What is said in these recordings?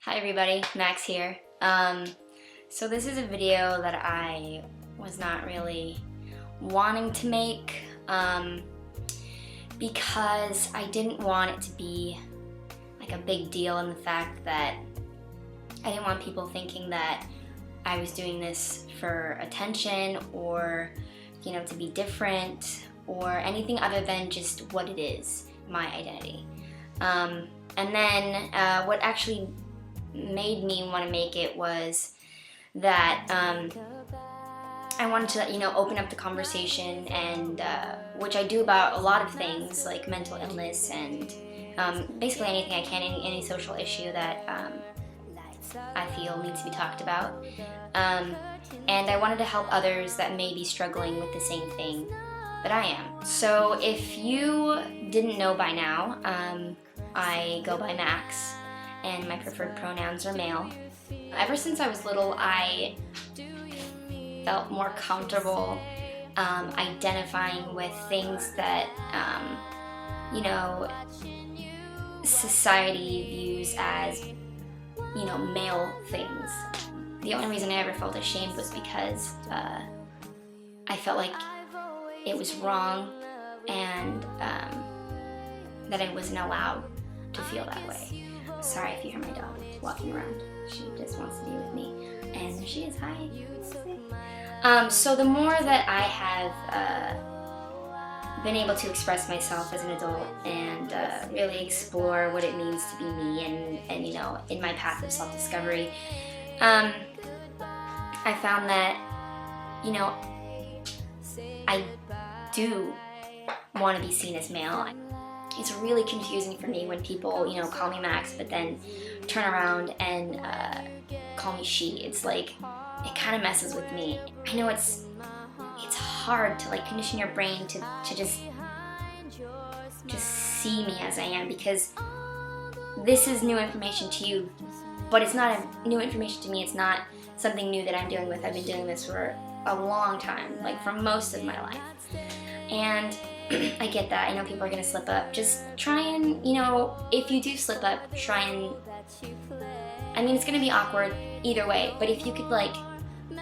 Hi everybody, Max here. So this is a video that I was not really wanting to make because I didn't want it to be like a big deal in the fact that I didn't want people thinking that I was doing this for attention or, to be different or anything other than just what it is, my identity. And then what actually made me want to make it was that I wanted to, open up the conversation, and which I do about a lot of things like mental illness and basically anything I can, any social issue that I feel needs to be talked about. And I wanted to help others that may be struggling with the same thing that I am. So if you didn't know by now, I go by Max, and my preferred pronouns are male. Ever since I was little, I felt more comfortable identifying with things that, society views as, male things. The only reason I ever felt ashamed was because I felt like it was wrong and that I wasn't allowed to feel that way. Sorry if you hear my dog walking around. She just wants to be with me. And there she is. Hi. So the more that I have been able to express myself as an adult and really explore what it means to be me and in my path of self-discovery, I found that, I do want to be seen as male. It's really confusing for me when people, call me Max, but then turn around and call me she. It's like, it kind of messes with me. I know it's hard to condition your brain to just see me as I am, because this is new information to you, but it's not new information to me. It's not something new that I'm dealing with. I've been doing this for a long time, for most of my life. And I get that. I know people are going to slip up. Just try and, if you do slip up, try and, it's going to be awkward either way, but if you could,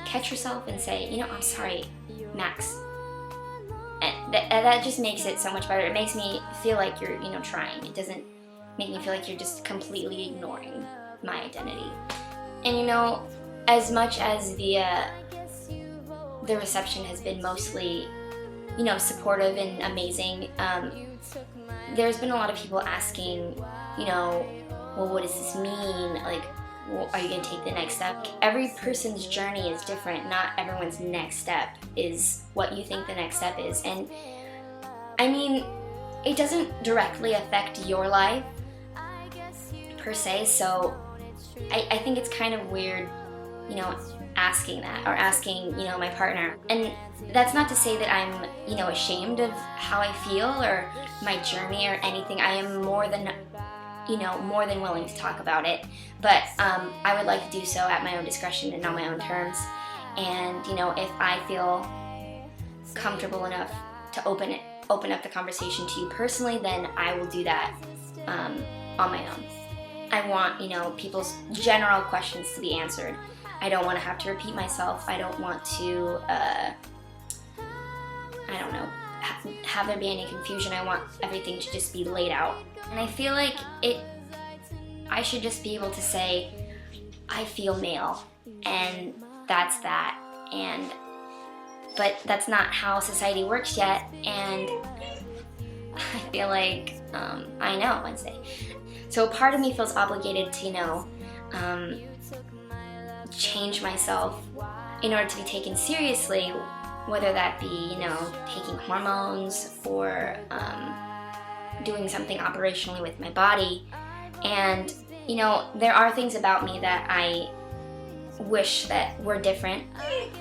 catch yourself and say, I'm sorry, Max. And that just makes it so much better. It makes me feel like you're, trying. It doesn't make me feel like you're just completely ignoring my identity. And, as much as the reception has been mostly supportive and amazing, there's been a lot of people asking, well, what does this mean? Are you going to take the next step? Every person's journey is different. Not everyone's next step is what you think the next step is. And it doesn't directly affect your life per se, so I think it's kind of weird, asking that, or asking, my partner. And that's not to say that I'm, ashamed of how I feel or my journey or anything. I am more than willing to talk about it. But I would like to do so at my own discretion and on my own terms. And, if I feel comfortable enough to open up the conversation to you personally, then I will do that on my own. I want, people's general questions to be answered. I don't want to have to repeat myself. I don't want to, have there be any confusion. I want everything to just be laid out. And I feel like I should just be able to say, I feel male, and that's that. But that's not how society works yet, and I feel like I know Wednesday. So part of me feels obligated to, change myself in order to be taken seriously, whether that be, taking hormones or doing something operationally with my body. And, there are things about me that I wish that were different.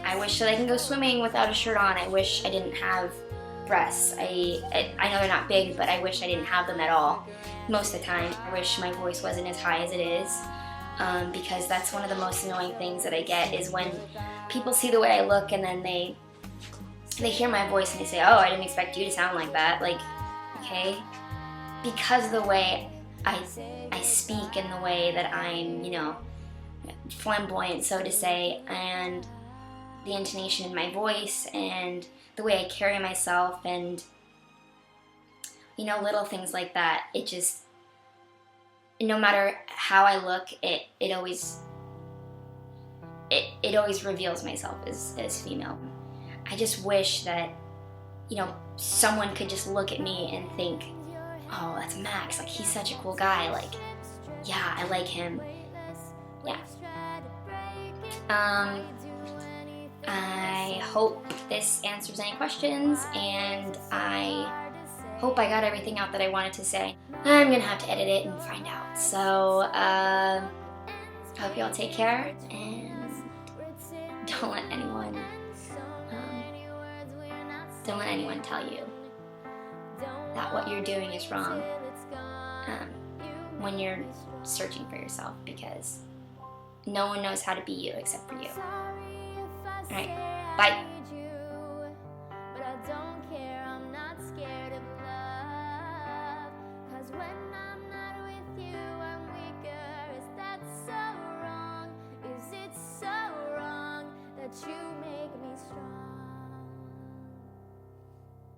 I wish that I can go swimming without a shirt on. I wish I didn't have breasts. I know they're not big, but I wish I didn't have them at all most of the time. I wish my voice wasn't as high as it is, because that's one of the most annoying things that I get, is when people see the way I look and then they hear my voice and they say, oh, I didn't expect you to sound like that. Okay? Because of the way I speak in the way that I'm, flamboyant, so to say, and the intonation in my voice and the way I carry myself and, little things like that. It just, no matter how I look, it always reveals myself as female. I just wish that, someone could just look at me and think, oh, that's Max, like, he's such a cool guy, like, yeah, I like him. Yeah. I hope this answers any questions, and I hope I got everything out that I wanted to say. I'm gonna have to edit it and find out. So, I hope you all take care, and don't let anyone tell you that what you're doing is wrong when you're searching for yourself, because no one knows how to be you except for you. All right, bye.